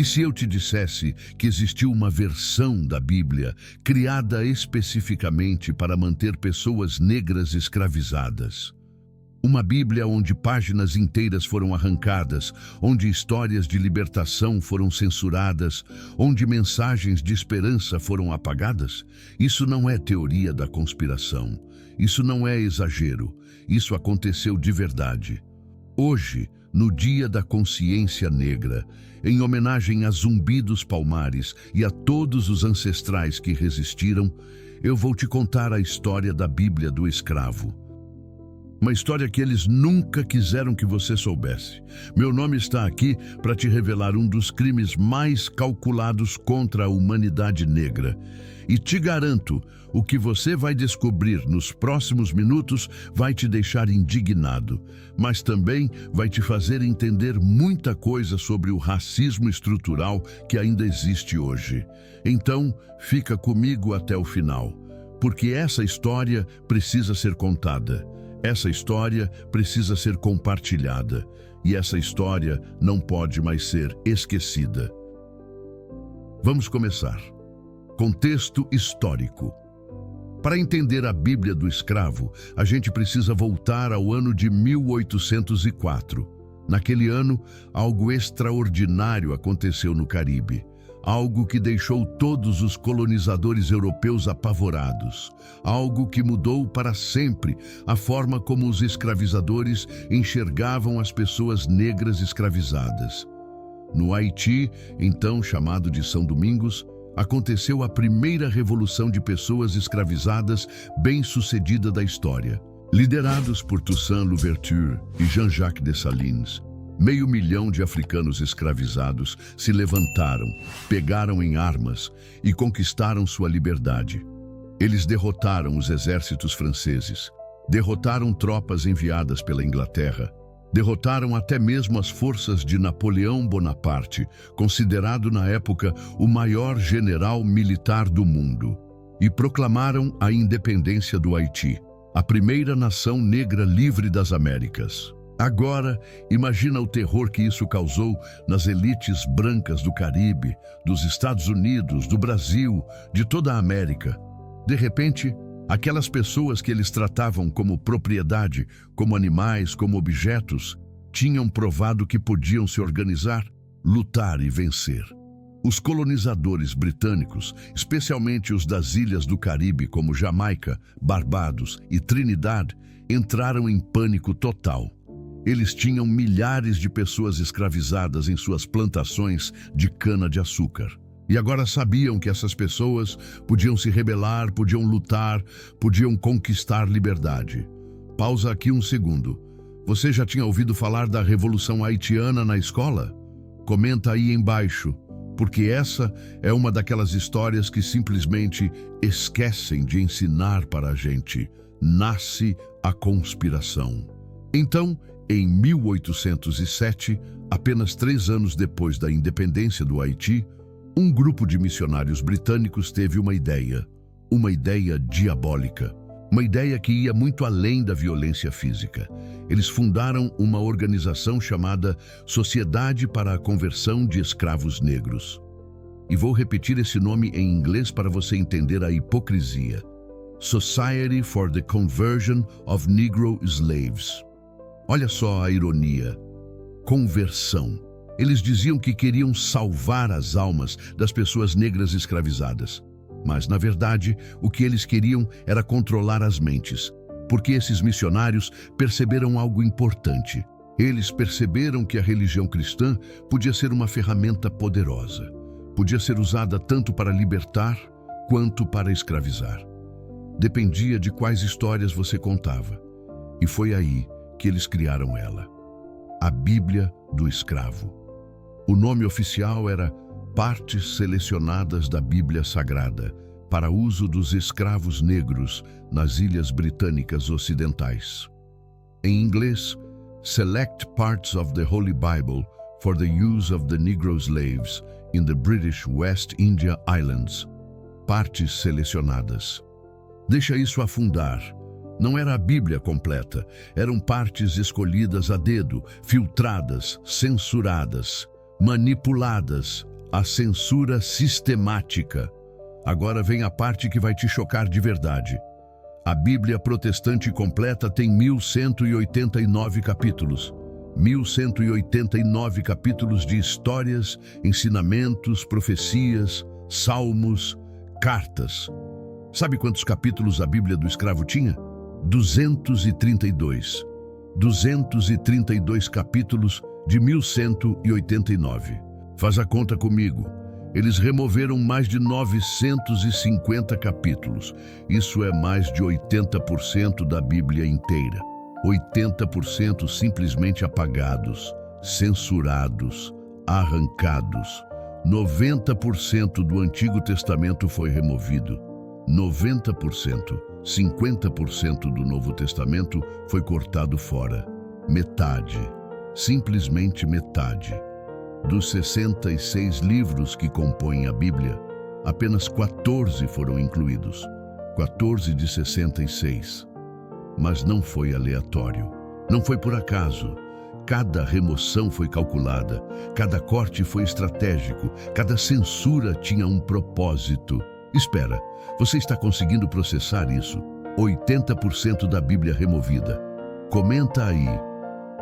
E se eu te dissesse que existiu uma versão da Bíblia criada especificamente para manter pessoas negras escravizadas? Uma Bíblia onde páginas inteiras foram arrancadas, onde histórias de libertação foram censuradas, onde mensagens de esperança foram apagadas? Isso não é teoria da conspiração. Isso não é exagero. Isso aconteceu de verdade. Hoje, no Dia da Consciência Negra, em homenagem a Zumbi dos Palmares e a todos os ancestrais que resistiram, eu vou te contar a história da Bíblia do escravo. Uma história que eles nunca quiseram que você soubesse. Meu nome está aqui para te revelar um dos crimes mais calculados contra a humanidade negra. E te garanto, o que você vai descobrir nos próximos minutos vai te deixar indignado, mas também vai te fazer entender muita coisa sobre o racismo estrutural que ainda existe hoje. Então, fica comigo até o final, porque essa história precisa ser contada. Essa história precisa ser compartilhada e essa história não pode mais ser esquecida. Vamos começar. Contexto histórico. Para entender a Bíblia do escravo, a gente precisa voltar ao ano de 1804. Naquele ano, algo extraordinário aconteceu no Caribe. Algo que deixou todos os colonizadores europeus apavorados. Algo que mudou para sempre a forma como os escravizadores enxergavam as pessoas negras escravizadas. No Haiti, então chamado de São Domingos, aconteceu a primeira revolução de pessoas escravizadas bem-sucedida da história. Liderados por Toussaint Louverture e Jean-Jacques Dessalines, 500 mil de africanos escravizados se levantaram, pegaram em armas e conquistaram sua liberdade. Eles derrotaram os exércitos franceses, derrotaram tropas enviadas pela Inglaterra, derrotaram até mesmo as forças de Napoleão Bonaparte, considerado na época o maior general militar do mundo, e proclamaram a independência do Haiti, a primeira nação negra livre das Américas. Agora, imagina o terror que isso causou nas elites brancas do Caribe, dos Estados Unidos, do Brasil, de toda a América. De repente, aquelas pessoas que eles tratavam como propriedade, como animais, como objetos, tinham provado que podiam se organizar, lutar e vencer. Os colonizadores britânicos, especialmente os das ilhas do Caribe como Jamaica, Barbados e Trinidad, entraram em pânico total. Eles tinham milhares de pessoas escravizadas em suas plantações de cana-de-açúcar. E agora sabiam que essas pessoas podiam se rebelar, podiam lutar, podiam conquistar liberdade. Pausa aqui um segundo. Você já tinha ouvido falar da Revolução Haitiana na escola? Comenta aí embaixo, porque essa é uma daquelas histórias que simplesmente esquecem de ensinar para a gente. Nasce a conspiração. Então, em 1807, apenas 3 anos depois da independência do Haiti, um grupo de missionários britânicos teve uma ideia diabólica, uma ideia que ia muito além da violência física. Eles fundaram uma organização chamada Sociedade para a Conversão de Escravos Negros. E vou repetir esse nome em inglês para você entender a hipocrisia. Society for the Conversion of Negro Slaves. Olha só a ironia. Conversão. Eles diziam que queriam salvar as almas das pessoas negras escravizadas. Mas, na verdade, o que eles queriam era controlar as mentes, porque esses missionários perceberam algo importante. Eles perceberam que a religião cristã podia ser uma ferramenta poderosa. Podia ser usada tanto para libertar quanto para escravizar. Dependia de quais histórias você contava. E foi aí que eles criaram ela. A Bíblia do Escravo. O nome oficial era Partes Selecionadas da Bíblia Sagrada, para uso dos escravos negros nas Ilhas Britânicas Ocidentais. Em inglês, Select Parts of the Holy Bible for the Use of the Negro Slaves in the British West India Islands. Partes selecionadas. Deixa isso afundar. Não era a Bíblia completa, eram partes escolhidas a dedo, filtradas, censuradas. manipuladas, a censura sistemática. Agora vem a parte que vai te chocar de verdade. A Bíblia protestante completa tem 1189 capítulos. 1189 capítulos de histórias, ensinamentos, profecias, salmos, cartas. Sabe quantos capítulos a Bíblia do escravo tinha? 232. 232 capítulos de 1189. Faz a conta comigo. Eles removeram mais de 950 capítulos. Isso é mais de 80% da Bíblia inteira. 80% simplesmente apagados, censurados, arrancados. 90% do Antigo Testamento foi removido. 90%, 50% do Novo Testamento foi cortado fora. Metade, simplesmente metade. Dos 66 livros que compõem a Bíblia, apenas 14 foram incluídos. 14 de 66. Mas não foi aleatório. Não foi por acaso. Cada remoção foi calculada, cada corte foi estratégico, cada censura tinha um propósito. Espera, você está conseguindo processar isso? 80% da Bíblia removida. Comenta aí.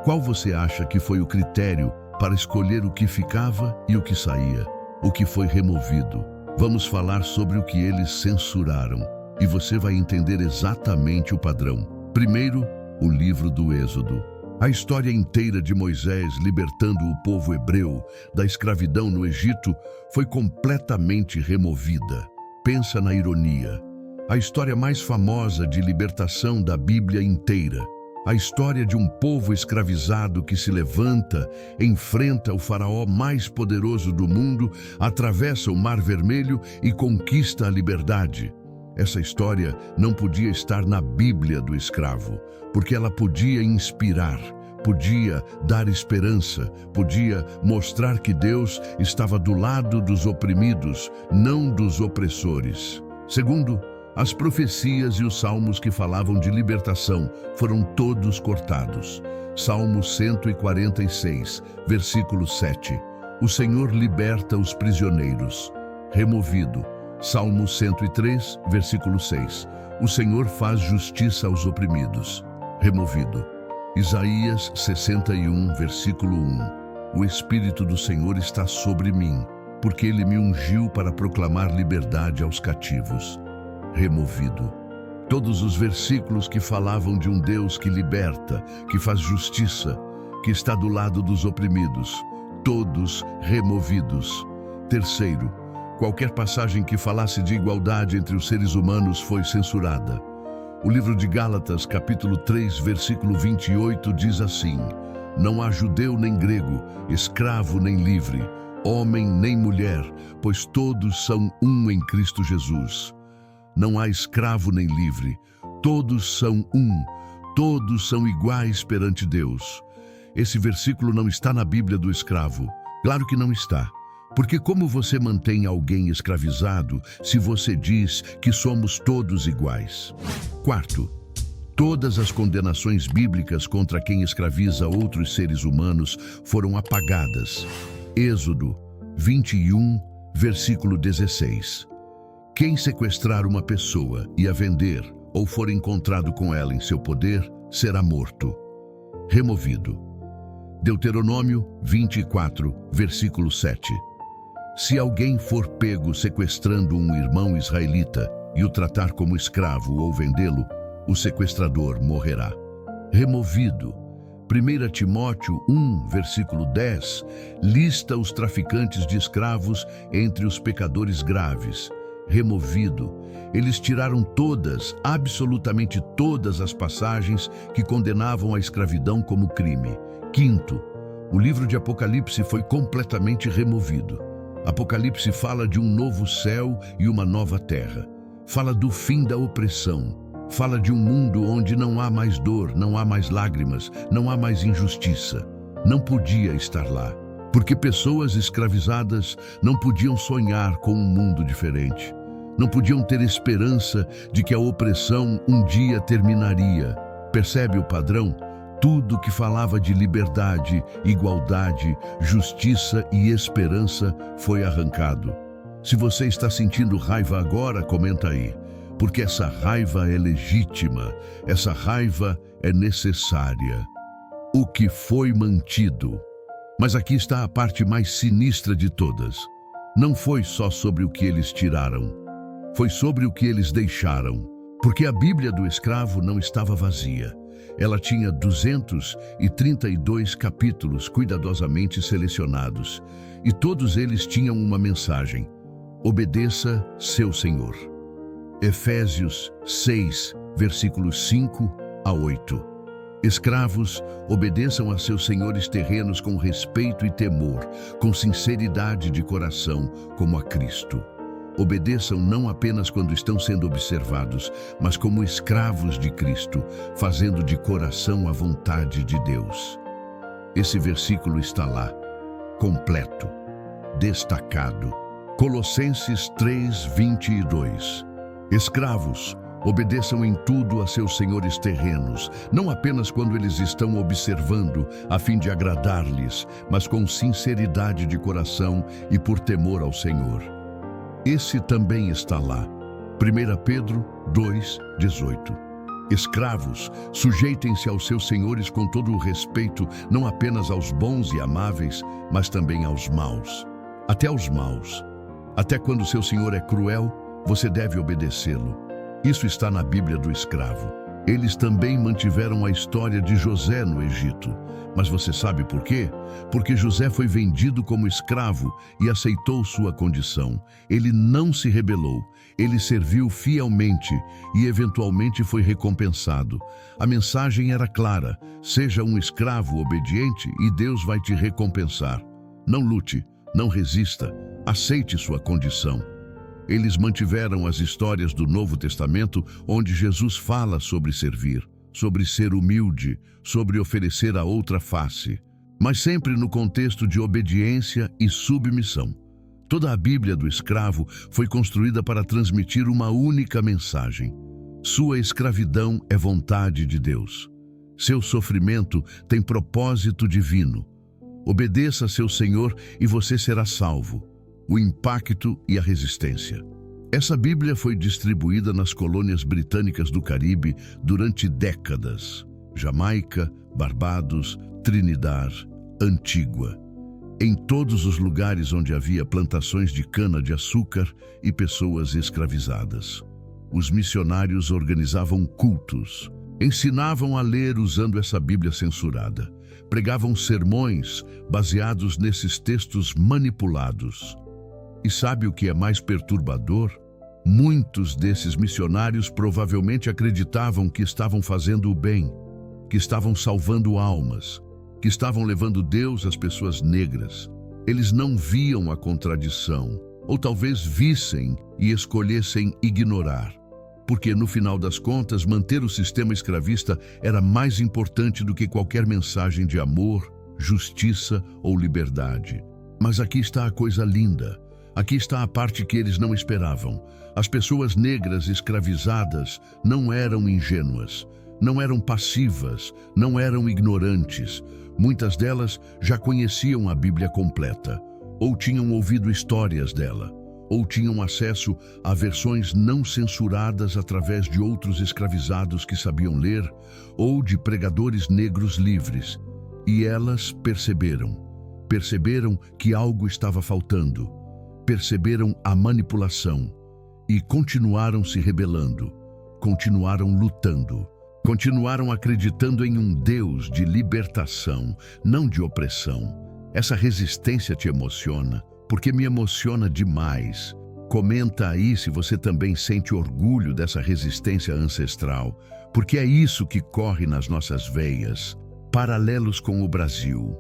Qual você acha que foi o critério para escolher o que ficava e o que saía? O que foi removido? Vamos falar sobre o que eles censuraram e você vai entender exatamente o padrão. Primeiro, o livro do Êxodo. A história inteira de Moisés libertando o povo hebreu da escravidão no Egito foi completamente removida. Pensa na ironia. A história mais famosa de libertação da Bíblia inteira. A história de um povo escravizado que se levanta, enfrenta o faraó mais poderoso do mundo, atravessa o Mar Vermelho e conquista a liberdade. Essa história não podia estar na Bíblia do escravo, porque ela podia inspirar, podia dar esperança, podia mostrar que Deus estava do lado dos oprimidos, não dos opressores. Segundo, as profecias e os salmos que falavam de libertação foram todos cortados. Salmo 146, versículo 7. O Senhor liberta os prisioneiros. Removido. Salmo 103, versículo 6. O Senhor faz justiça aos oprimidos. Removido. Isaías 61, versículo 1. O Espírito do Senhor está sobre mim, porque Ele me ungiu para proclamar liberdade aos cativos. Removido. Todos os versículos que falavam de um Deus que liberta, que faz justiça, que está do lado dos oprimidos, todos removidos. Terceiro, qualquer passagem que falasse de igualdade entre os seres humanos foi censurada. O livro de Gálatas, capítulo 3, versículo 28, diz assim: Não há judeu nem grego, escravo nem livre, homem nem mulher, pois todos são um em Cristo Jesus. Não há escravo nem livre, todos são um, todos são iguais perante Deus. Esse versículo não está na Bíblia do escravo. Claro que não está. Porque como você mantém alguém escravizado se você diz que somos todos iguais? Quarto, todas as condenações bíblicas contra quem escraviza outros seres humanos foram apagadas. Êxodo 21, versículo 16. Quem sequestrar uma pessoa e a vender ou for encontrado com ela em seu poder, será morto. Removido. Deuteronômio 24, versículo 7. Se alguém for pego sequestrando um irmão israelita e o tratar como escravo ou vendê-lo, o sequestrador morrerá. Removido. 1 Timóteo 1, versículo 10, lista os traficantes de escravos entre os pecadores graves. Removido. Eles tiraram todas, absolutamente todas as passagens que condenavam a escravidão como crime. Quinto, o livro de Apocalipse foi completamente removido. Apocalipse fala de um novo céu e uma nova terra. Fala do fim da opressão. Fala de um mundo onde não há mais dor, não há mais lágrimas, não há mais injustiça. Não podia estar lá, porque pessoas escravizadas não podiam sonhar com um mundo diferente. Não podiam ter esperança de que a opressão um dia terminaria. Percebe o padrão? Tudo que falava de liberdade, igualdade, justiça e esperança foi arrancado. Se você está sentindo raiva agora, comenta aí, porque essa raiva é legítima, essa raiva é necessária. O que foi mantido. Mas aqui está a parte mais sinistra de todas. Não foi só sobre o que eles tiraram, foi sobre o que eles deixaram. Porque a Bíblia do escravo não estava vazia. Ela tinha 232 capítulos cuidadosamente selecionados, e todos eles tinham uma mensagem: obedeça seu Senhor. Efésios 6, versículos 5 a 8. Escravos, obedeçam a seus senhores terrenos com respeito e temor, com sinceridade de coração, como a Cristo. Obedeçam não apenas quando estão sendo observados, mas como escravos de Cristo, fazendo de coração a vontade de Deus. Esse versículo está lá, completo, destacado. Colossenses 3:22. Escravos, obedeçam em tudo a seus senhores terrenos, não apenas quando eles estão observando, a fim de agradar-lhes, mas com sinceridade de coração e por temor ao Senhor. Esse também está lá. 1 Pedro 2:18. Escravos, sujeitem-se aos seus senhores com todo o respeito, não apenas aos bons e amáveis, mas também aos maus. Até aos maus. Até quando seu senhor é cruel, você deve obedecê-lo. Isso está na Bíblia do escravo. Eles também mantiveram a história de José no Egito. Mas você sabe por quê? Porque José foi vendido como escravo e aceitou sua condição. Ele não se rebelou. Ele serviu fielmente e eventualmente foi recompensado. A mensagem era clara: seja um escravo obediente e Deus vai te recompensar. Não lute, não resista, aceite sua condição. Eles mantiveram as histórias do Novo Testamento, onde Jesus fala sobre servir, sobre ser humilde, sobre oferecer a outra face, mas sempre no contexto de obediência e submissão. Toda a Bíblia do escravo foi construída para transmitir uma única mensagem: sua escravidão é vontade de Deus. Seu sofrimento tem propósito divino. Obedeça a seu Senhor e você será salvo. O impacto e a resistência. Essa Bíblia foi distribuída nas colônias britânicas do Caribe durante décadas: Jamaica, Barbados, Trinidad, Antígua. Em todos os lugares onde havia plantações de cana-de-açúcar e pessoas escravizadas. Os missionários organizavam cultos, ensinavam a ler usando essa Bíblia censurada, pregavam sermões baseados nesses textos manipulados. E sabe o que é mais perturbador? Muitos desses missionários provavelmente acreditavam que estavam fazendo o bem, que estavam salvando almas, que estavam levando Deus às pessoas negras. Eles não viam a contradição, ou talvez vissem e escolhessem ignorar. Porque, no final das contas, manter o sistema escravista era mais importante do que qualquer mensagem de amor, justiça ou liberdade. Mas aqui está a coisa linda. Aqui está a parte que eles não esperavam. As pessoas negras escravizadas não eram ingênuas, não eram passivas, não eram ignorantes. Muitas delas já conheciam a Bíblia completa, ou tinham ouvido histórias dela, ou tinham acesso a versões não censuradas através de outros escravizados que sabiam ler, ou de pregadores negros livres. E elas perceberam que algo estava faltando. Perceberam a manipulação e continuaram se rebelando, continuaram lutando, continuaram acreditando em um Deus de libertação, não de opressão. Essa resistência te emociona, porque me emociona demais. Comenta aí se você também sente orgulho dessa resistência ancestral, porque é isso que corre nas nossas veias. Paralelos com o Brasil.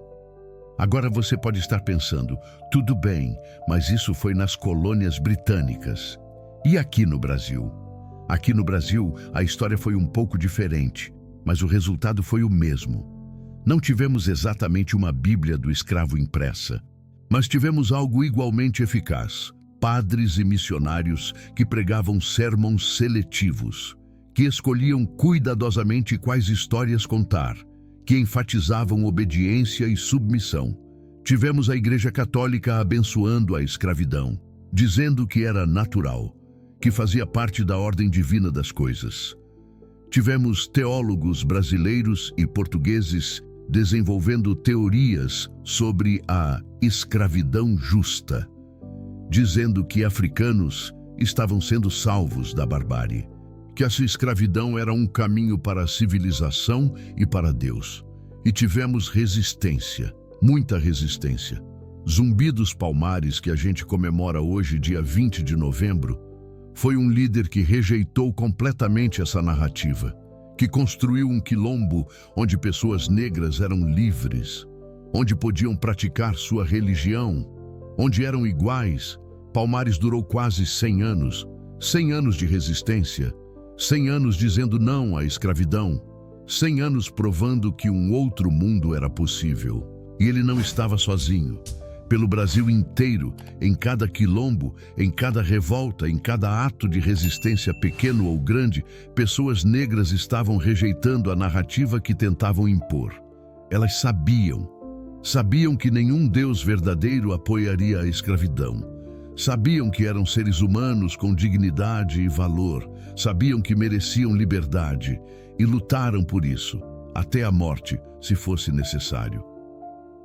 Agora você pode estar pensando, tudo bem, mas isso foi nas colônias britânicas. E aqui no Brasil? Aqui no Brasil, a história foi um pouco diferente, mas o resultado foi o mesmo. Não tivemos exatamente uma Bíblia do escravo impressa, mas tivemos algo igualmente eficaz: padres e missionários que pregavam sermões seletivos, que escolhiam cuidadosamente quais histórias contar, que enfatizavam obediência e submissão. Tivemos a Igreja Católica abençoando a escravidão, dizendo que era natural, que fazia parte da ordem divina das coisas. Tivemos teólogos brasileiros e portugueses desenvolvendo teorias sobre a escravidão justa, dizendo que africanos estavam sendo salvos da barbárie, que essa escravidão era um caminho para a civilização e para Deus. E tivemos resistência, muita resistência. Zumbi dos Palmares, que a gente comemora hoje, dia 20 de novembro, foi um líder que rejeitou completamente essa narrativa, que construiu um quilombo onde pessoas negras eram livres, onde podiam praticar sua religião, onde eram iguais. Palmares durou quase 100 anos, 100 anos de resistência, 100 anos dizendo não à escravidão, 100 anos provando que um outro mundo era possível. E ele não estava sozinho. Pelo Brasil inteiro, em cada quilombo, em cada revolta, em cada ato de resistência pequeno ou grande, pessoas negras estavam rejeitando a narrativa que tentavam impor. Elas sabiam que nenhum Deus verdadeiro apoiaria a escravidão. Sabiam que eram seres humanos com dignidade e valor, sabiam que mereciam liberdade e lutaram por isso, até a morte, se fosse necessário.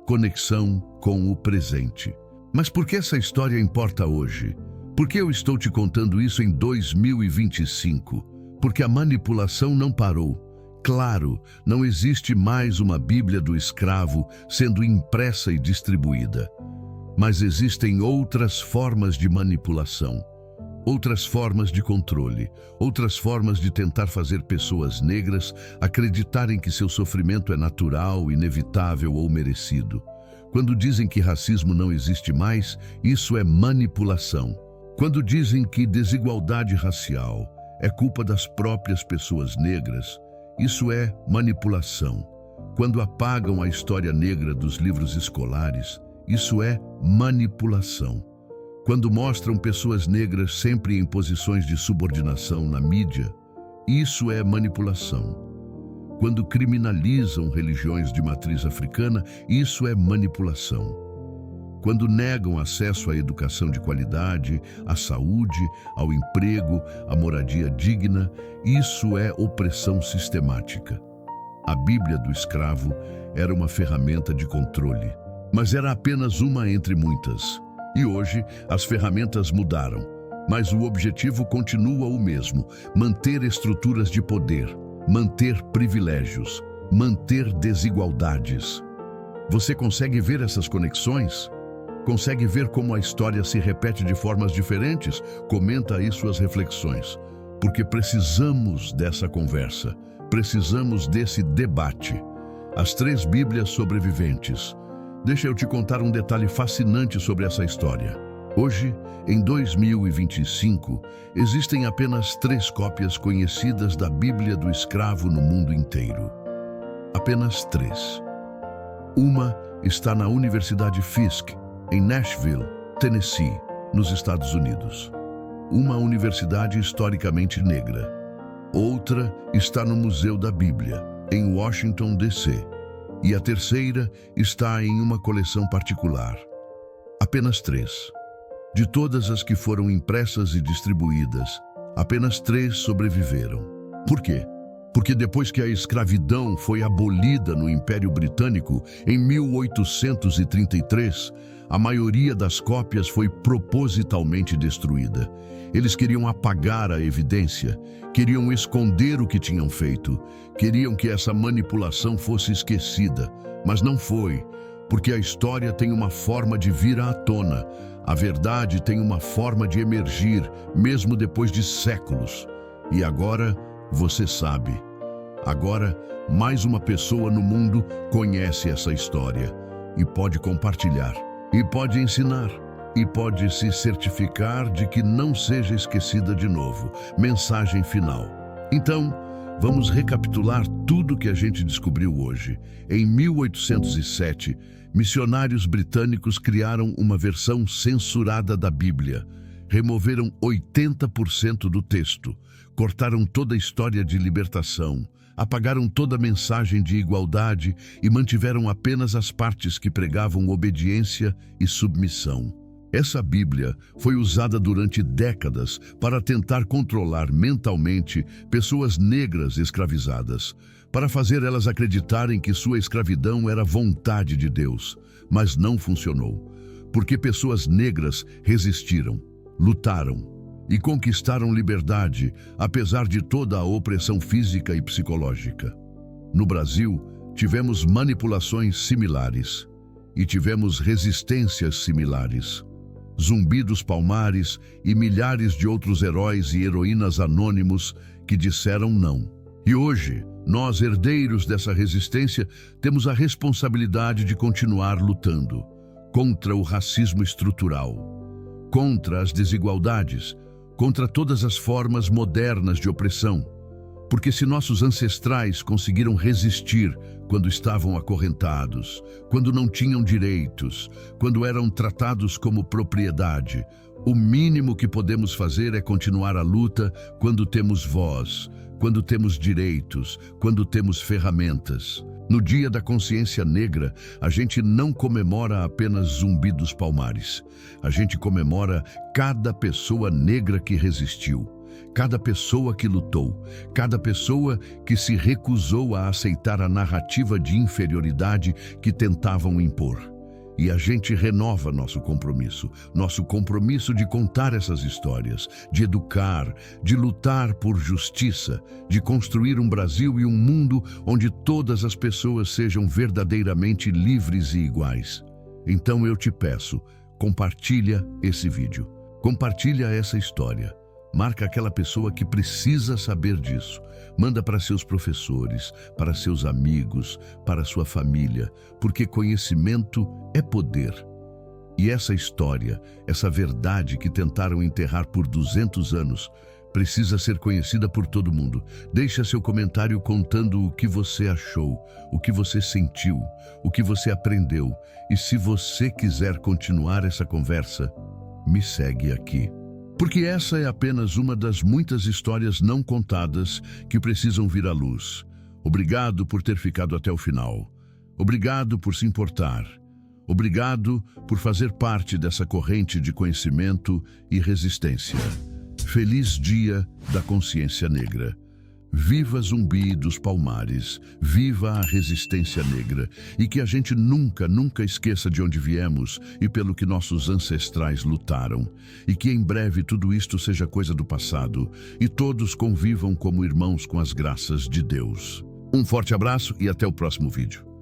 Conexão com o presente. Mas por que essa história importa hoje? Por que eu estou te contando isso em 2025? Porque a manipulação não parou. Claro, não existe mais uma Bíblia do escravo sendo impressa e distribuída. Mas existem outras formas de manipulação, outras formas de controle, outras formas de tentar fazer pessoas negras acreditarem que seu sofrimento é natural, inevitável ou merecido. Quando dizem que racismo não existe mais, isso é manipulação. Quando dizem que desigualdade racial é culpa das próprias pessoas negras, isso é manipulação. Quando apagam a história negra dos livros escolares, isso é manipulação. Quando mostram pessoas negras sempre em posições de subordinação na mídia, isso é manipulação. Quando criminalizam religiões de matriz africana, isso é manipulação. Quando negam acesso à educação de qualidade, à saúde, ao emprego, à moradia digna, isso é opressão sistemática. A Bíblia do escravo era uma ferramenta de controle, mas era apenas uma entre muitas. E hoje, as ferramentas mudaram, mas o objetivo continua o mesmo: manter estruturas de poder, manter privilégios, manter desigualdades. Você consegue ver essas conexões? Consegue ver como a história se repete de formas diferentes? Comenta aí suas reflexões, porque precisamos dessa conversa, precisamos desse debate. As 3 Bíblias sobreviventes. Deixa eu te contar um detalhe fascinante sobre essa história. Hoje, em 2025, existem apenas 3 cópias conhecidas da Bíblia do escravo no mundo inteiro. Apenas 3. Uma está na Universidade Fisk, em Nashville, Tennessee, nos Estados Unidos. Uma universidade historicamente negra. Outra está no Museu da Bíblia, em Washington, D.C. E a terceira está em uma coleção particular. Apenas 3. De todas as que foram impressas e distribuídas, apenas 3 sobreviveram. Por quê? Porque depois que a escravidão foi abolida no Império Britânico, em 1833, a maioria das cópias foi propositalmente destruída. Eles queriam apagar a evidência, queriam esconder o que tinham feito, queriam que essa manipulação fosse esquecida, mas não foi, porque a história tem uma forma de vir à tona, a verdade tem uma forma de emergir, mesmo depois de séculos. E agora, você sabe. Agora, mais uma pessoa no mundo conhece essa história e pode compartilhar, e pode ensinar, e pode se certificar de que não seja esquecida de novo. Mensagem final. Então, vamos recapitular tudo que a gente descobriu hoje. Em 1807, missionários britânicos criaram uma versão censurada da Bíblia. Removeram 80% do texto, cortaram toda a história de libertação, apagaram toda a mensagem de igualdade e mantiveram apenas as partes que pregavam obediência e submissão. Essa Bíblia foi usada durante décadas para tentar controlar mentalmente pessoas negras escravizadas, para fazer elas acreditarem que sua escravidão era vontade de Deus, mas não funcionou, porque pessoas negras resistiram, lutaram e conquistaram liberdade, apesar de toda a opressão física e psicológica. No Brasil, tivemos manipulações similares e tivemos resistências similares. Zumbi dos Palmares e milhares de outros heróis e heroínas anônimos que disseram não. E hoje, nós, herdeiros dessa resistência, temos a responsabilidade de continuar lutando contra o racismo estrutural, contra as desigualdades, contra todas as formas modernas de opressão. Porque se nossos ancestrais conseguiram resistir quando estavam acorrentados, quando não tinham direitos, quando eram tratados como propriedade, o mínimo que podemos fazer é continuar a luta quando temos voz, quando temos direitos, quando temos ferramentas. No Dia da Consciência Negra, a gente não comemora apenas Zumbi dos Palmares. A gente comemora cada pessoa negra que resistiu, cada pessoa que lutou, cada pessoa que se recusou a aceitar a narrativa de inferioridade que tentavam impor. E a gente renova nosso compromisso de contar essas histórias, de educar, de lutar por justiça, de construir um Brasil e um mundo onde todas as pessoas sejam verdadeiramente livres e iguais. Então eu te peço, compartilha esse vídeo, compartilha essa história. Marca aquela pessoa que precisa saber disso. Manda para seus professores, para seus amigos, para sua família, porque conhecimento é poder. E essa história, essa verdade que tentaram enterrar por 200 anos, precisa ser conhecida por todo mundo. Deixa seu comentário contando o que você achou, o que você sentiu, o que você aprendeu. E se você quiser continuar essa conversa, me segue aqui. Porque essa é apenas uma das muitas histórias não contadas que precisam vir à luz. Obrigado por ter ficado até o final. Obrigado por se importar. Obrigado por fazer parte dessa corrente de conhecimento e resistência. Feliz Dia da Consciência Negra. Viva Zumbi dos Palmares, viva a resistência negra e que a gente nunca esqueça de onde viemos e pelo que nossos ancestrais lutaram e que em breve tudo isto seja coisa do passado e todos convivam como irmãos com as graças de Deus. Um forte abraço e até o próximo vídeo.